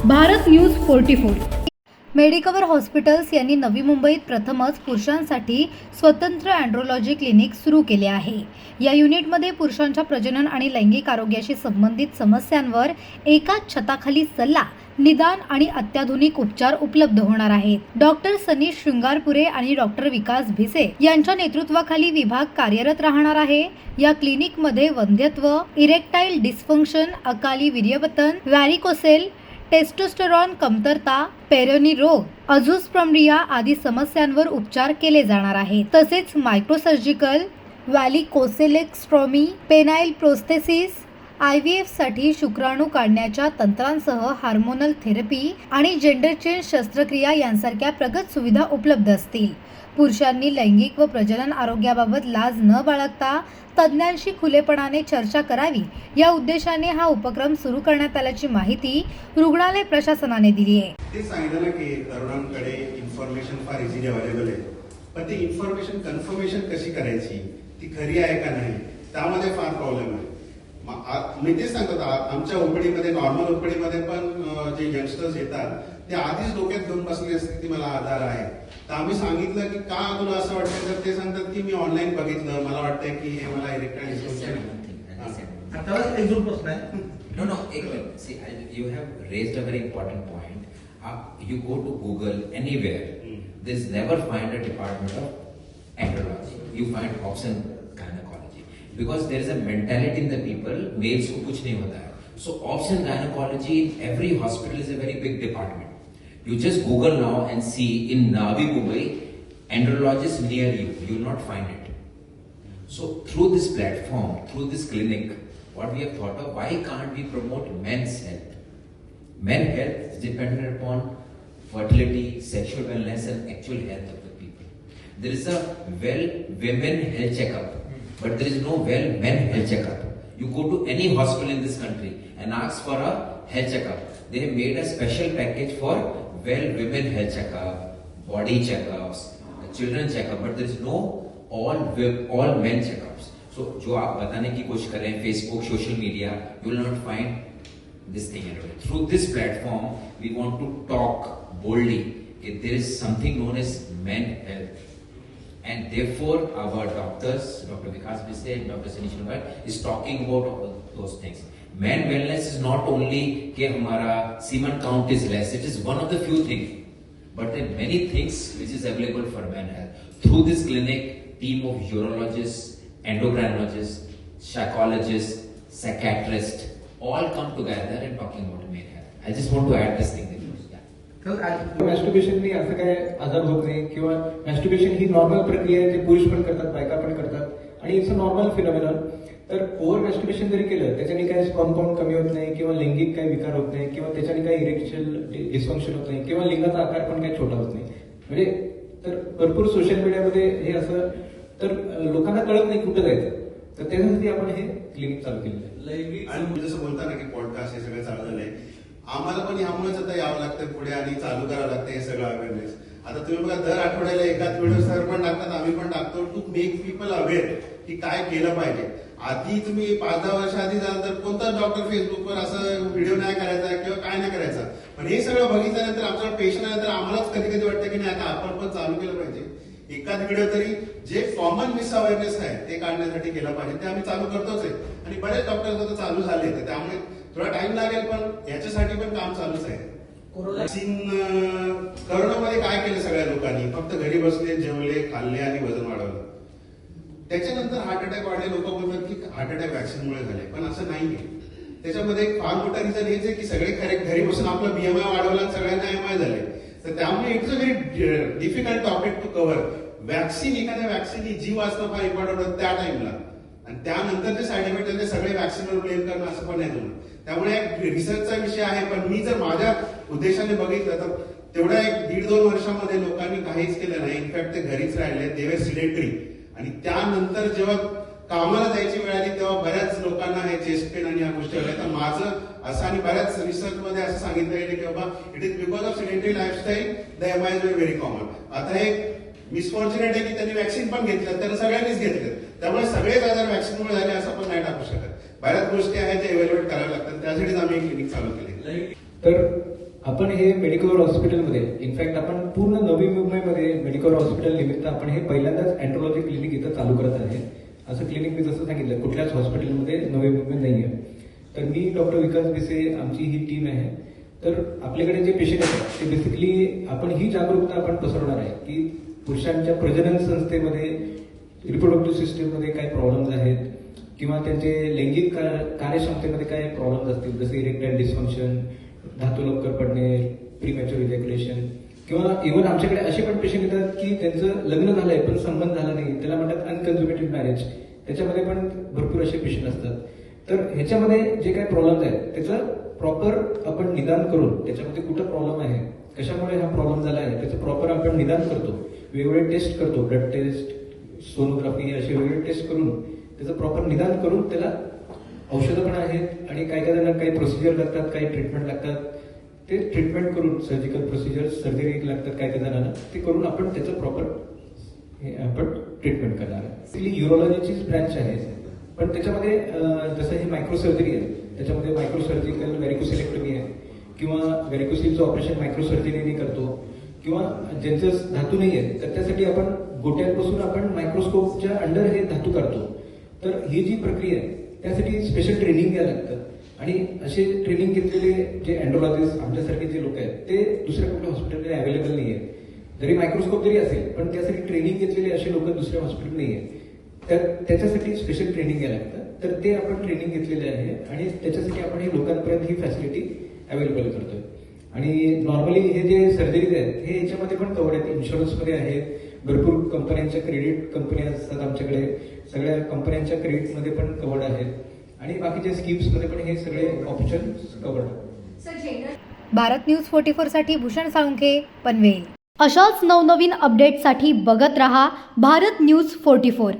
Bharat news 44. Medicover hospitals यांनी नवी मुंबईत प्रथमच पुरुषांसाठी स्वतंत्र अँड्रोलॉजी क्लिनिक सुरू केले आहे. या युनिटमध्ये पुरुषांच्या प्रजनन आणि लैंगिक आरोग्याशी संबंधित समस्यांवर एकाच छताखाली सल्ला, निदान आणि अत्याधुनिक उपचार उपलब्ध होणार आहेत. डॉक्टर सनी शृंगारपुरे आणि डॉक्टर विकास भिसे यांच्या नेतृत्वाखाली विभाग कार्यरत राहणार आहे. या क्लिनिकमध्ये वंध्यत्व, इरेक्टाईल डिस्फंक्शन, अकाली वीर्यपतन, व्हॅरिकोसेल, टेस्टोस्टेरॉन कमतरता, पेरोनी रोग, अझोस्पर्मिया आदी समस्यांवर उपचार केले जाणार आहेत. तसेच मायक्रोसर्जिकल, व्हॅलिकोसेलेक्टॉमी, पेनाइल प्रोस्थेसिस, IVF साठी शुक्राणू काढण्याच्या तंत्रांसह हार्मोनल थेरपी आणि जेंडर चेंज शस्त्रक्रिया यांसारख्या प्रगत सुविधा उपलब्ध असतील. पुरुषांनी लैंगिक व प्रजनन आरोग्याबाबत लाज न बाळगता तज्ज्ञांशी खुलेपणाने चर्चा करावी या उद्देशाने हा उपक्रम सुरू करण्यात आल्याची माहिती रुग्णालय प्रशासनाने दिली आहे. ते सांगितलं ना की तरुणांकडे इन्फॉर्मेशन फार इझिली अवेलेबल आहे, पण ती इन्फॉर्मेशन कन्फर्मेशन कशी करायची, ती खरी आहे का नाही, त्यामध्ये फार प्रॉब्लेम आहे. मी तेच सांगतो, आमच्या ओपीडीमध्ये, नॉर्मल ओपीडीमध्ये पण जे यंगस्टर्स येतात ते आधीच डोक्यात घेऊन बसले असते की मला आधार आहे. तर आम्ही सांगितलं की का तुला असं वाटतं, तर ते सांगतात की मी ऑनलाईन बघितलं, मला वाटतंय की हे मला इरेक्टाईल डिस्फंक्शन आहे. No, एक minute. See, you have raised a very important point. You go to Google anywhere, there's never find a department of andrology. You find option gynecology because there is a mentality in the people, males को कुछ नहीं होता है. So option gynecology in every hospital is a very big department. You just Google now and see in Navi Mumbai, andrologist near you, you will not find it. So through this platform, through this clinic, what we have thought of, why can't we promote men's health? Men's health is dependent upon fertility, sexual wellness and actual health of the people. There is a well women health checkup, but there is no well men health checkup. You go to any hospital in this country and ask for a health checkup. They have made a special package for well women health checkup, body checkups, children checkup, but there is no all men checkups. So जो आप बताने की कोशिश कर रहे हैं Facebook, social media, you will not find this thing at all. Through this platform, we want to talk boldly that there is something known as men health, and therefore our doctors, Dr. Vikas Bise and Dr. Sani Shringar, is talking about all those things. Men wellness is not only कि हमारा semen count is less, it is one of the few things, but there are many things which is available for men health. Through this clinic, team of urologists, endocrinologists, psychologists, psychiatrists, all come together and talking about male health. I just want to add this thing. Masturbation असं काय आजार होत नाही, किंवा masturbation ही normal प्रक्रिया आहे, ते पुरुष पण करतात, बायका पण करतात आणि इट्स अ नॉर्मल फिनॉमिनॉन. तर ओव्हर मॅस्टरबेशन जरी केलं त्याच्याने काही स्पर्म काउंट कमी होत नाही, किंवा लैंगिक काही विकार होत नाही, किंवा त्याच्याने काही इरेक्शन डिस्फंक्शन होत नाही, किंवा लिंगाचा आकार पण काही छोटा होत नाही. म्हणजे तर भरपूर सोशल मीडियामध्ये हे असं, तर लोकांना कळत नाही कुठं जायचं, तर त्याच्यासाठी आपण हे क्लिनिक चालू केलेलं आहे. आणि जसं बोलता ना की पॉडकास्ट हे सगळं चालू झालंय, आम्हाला पण ह्यामुळेच आता यावं लागतं पुढे आणि चालू करावं लागतं हे सगळं अवेअरनेस. आता तुम्ही बघा, दर आठवड्याला एकाच व्हिडिओ सर पण टाकतात, आम्ही पण टाकतो, टू मेक पीपल अवेअर की काय केलं पाहिजे. आधी तुम्ही 5-10 वर्ष आधी जाल तर कोणता डॉक्टर फेसबुकवर असं व्हिडिओ नाही करायचा किंवा काय नाही करायचा. पण हे सगळं बघितल्यानंतर आमच्याकडे पेशंट आलं तर आम्हालाच कधी कधी वाटतं की नाही आता आपण पण चालू केलं पाहिजे. एखाद व्हिडिओ तरी जे कॉमन मिस अवेअरनेस आहे ते काढण्यासाठी केलं पाहिजे, ते आम्ही चालू करतोच आहे आणि बरेच डॉक्टर्स आता चालू झाले, तर त्यामुळे थोडा टाइम लागेल पण याच्यासाठी पण काम चालूच आहे. करोनामध्ये काय केलं सगळ्या लोकांनी, फक्त घरी बसले, जेवले, खाल्ले आणि वजन वाढवलं. त्याच्यानंतर हार्ट अटॅक वाढले. लोक बोलतात की हार्ट अटॅक व्हॅक्सिनमुळे झाले, पण असं नाहीये. त्याच्यामध्ये एक फार मोठा रिझन हेच आहे की सगळे खरे घरी बसून आपला BMI वाढवला आणि सगळ्यांना MI झाले. तर त्यामुळे it's a very difficult topic to cover. Vaccine, एखाद्या व्हॅक्सिननी जीव वाचणं फार इम्पॉर्टंट होतं त्या टाइमला, आणि त्यानंतर जे साईड इफेक्ट आहे ते सगळे व्हॅक्सिनवर ब्लेम करणं असं पण नाही जमत. त्यामुळे रिसर्चचा विषय आहे, पण मी जर माझ्या उद्देशाने बघितलं तर तेवढ्या 1.5-2 वर्षामध्ये लोकांनी काहीच केलं नाही. इनफॅक्ट ते घरीच राहिले, दे वर सिडेंटरी. आणि त्यानंतर जेव्हा कामाला जायची वेळ आली तेव्हा बऱ्याच लोकांना हे चेस्ट पेन आणि या गोष्टी आल्या. तर माझं असं आणि बऱ्याच रिसर्चमध्ये असं सांगितलं गेलं की बाबा it is because of sedentary lifestyle the MI is very common. आता हे मिसफॉर्च्युनेट आहे की त्यांनी व्हॅक्सिन पण घेतलं, त्यांना सगळ्यांनीच घेतलं, त्यामुळे सगळेच आजार व्हॅक्सिनमुळे झाले असं पण नाही टाकू शकत. बऱ्याच गोष्टी आहेत ज्या इव्हॅल्युएट कराव्या लागतात, त्यासाठीच आम्ही क्लिनिक चालू केली. तर आपण हे मेडिकवर हॉस्पिटलमध्ये इनफॅक्ट आपण पूर्ण नवी मुंबईमध्ये मेडिकवर हॉस्पिटल निमित्त आपण हे पहिल्यांदाच अँड्रोलॉजी क्लिनिक इथं चालू करत आहे. असं क्लिनिक मी जसं सांगितलं कुठल्याच हॉस्पिटलमध्ये नवी मुंबईत नाही आहे. तर मी डॉक्टर विकास भिसे, आमची ही टीम आहे. तर आपल्याकडे जे पेशंट आहेत ते बेसिकली आपण ही जागरूकता आपण पसरवणार आहे की पुरुषांच्या प्रजनन संस्थेमध्ये रिप्रोडक्टिव्ह सिस्टीममध्ये काय प्रॉब्लेम्स आहेत किंवा त्यांचे लैंगिक कार्यक्षमतेमध्ये काय प्रॉब्लेम्स असतील, जसे इरेक्टाईल डिस्फंक्शन, धातू लवकर पडणे, प्रीमॅच्युअर इजॅक्युलेशन, किंवा इव्हन आमच्याकडे असे पण पेशंट येतात की त्यांचं लग्न झालंय पण संबंध झाला नाही, त्याला म्हणतात अनकन्झ्युमेटेड मॅरेज. त्याच्यामध्ये पण भरपूर असे पेशंट असतात. तर ह्याच्यामध्ये जे काही प्रॉब्लेम्स आहेत त्याचं प्रॉपर आपण निदान करून त्याच्यामध्ये कुठं प्रॉब्लेम आहे, कशामुळे हा प्रॉब्लेम झाला आहे त्याचं प्रॉपर आपण निदान करतो. वेगवेगळे टेस्ट करतो, ब्लड टेस्ट, सोनोग्राफी, असे वेगवेगळे टेस्ट करून त्याचं प्रॉपर निदान करून त्याला औषधं पण आहेत आणि काही जणांना काही प्रोसिजर लागतात, काही ट्रीटमेंट लागतात. ते ट्रीटमेंट करून सर्जिकल प्रोसिजर, सर्जरी लागतात काही जणांना, ते करून आपण त्याचं प्रॉपर आपण ट्रीटमेंट करणार आहे. युरोलॉजीचीच ब्रँच आहे पण त्याच्यामध्ये जसं हे मायक्रो सर्जरी आहे त्याच्यामध्ये मायक्रो सर्जिकल व्हेरिकोसिलेक्टमी आहे किंवा व्हेरिकोसिलचं ऑपरेशन मायक्रो सर्जरीने करतो किंवा ज्यांचं धातू नाही आहे तर त्यासाठी आपण गोट्यांपासून आपण मायक्रोस्कोपच्या अंडर हे धातू काढतो. तर ही जी प्रक्रिया आहे त्यासाठी स्पेशल ट्रेनिंग घ्यायला लागतं आणि असे ट्रेनिंग घेतलेले जे अँड्रोलॉजिस्ट आमच्यासारखे जे लोक आहेत ते दुसऱ्या कुठल्या हॉस्पिटलमध्ये अवेलेबल नाही आहेत. जरी मायक्रोस्कोप जरी असेल पण त्यासाठी ट्रेनिंग घेतलेले असे लोक दुसऱ्या हॉस्पिटल नाही आहेत. तर त्याच्यासाठी स्पेशल ट्रेनिंग घ्यायला लागतं. तर ते आपण ट्रेनिंग घेतलेले आहे आणि त्याच्यासाठी आपण हे लोकांपर्यंत ही फॅसिलिटी अवेलेबल करतोय. आणि नॉर्मली हे जे सर्जरीज आहेत हे याच्यामध्ये पण कव्हर आहेत, इन्शुरन्समध्ये आहेत. भरपूर कंपन्यांच्या क्रेडिट कंपन्या असतात आमच्याकडे, सगळ्या कंपन्यांच्या क्रेडिटमध्ये पण कव्हर्ड आहेत आणि बाकीच्या स्कीम्समध्ये पण हे सगळे ऑप्शन कव्हर्ड आहेत. भारत न्यूज 44 साठी भूषण साळुंखे, पनवेल. अशाच नवनवीन अपडेटसाठी बघत रहा भारत न्यूज 44.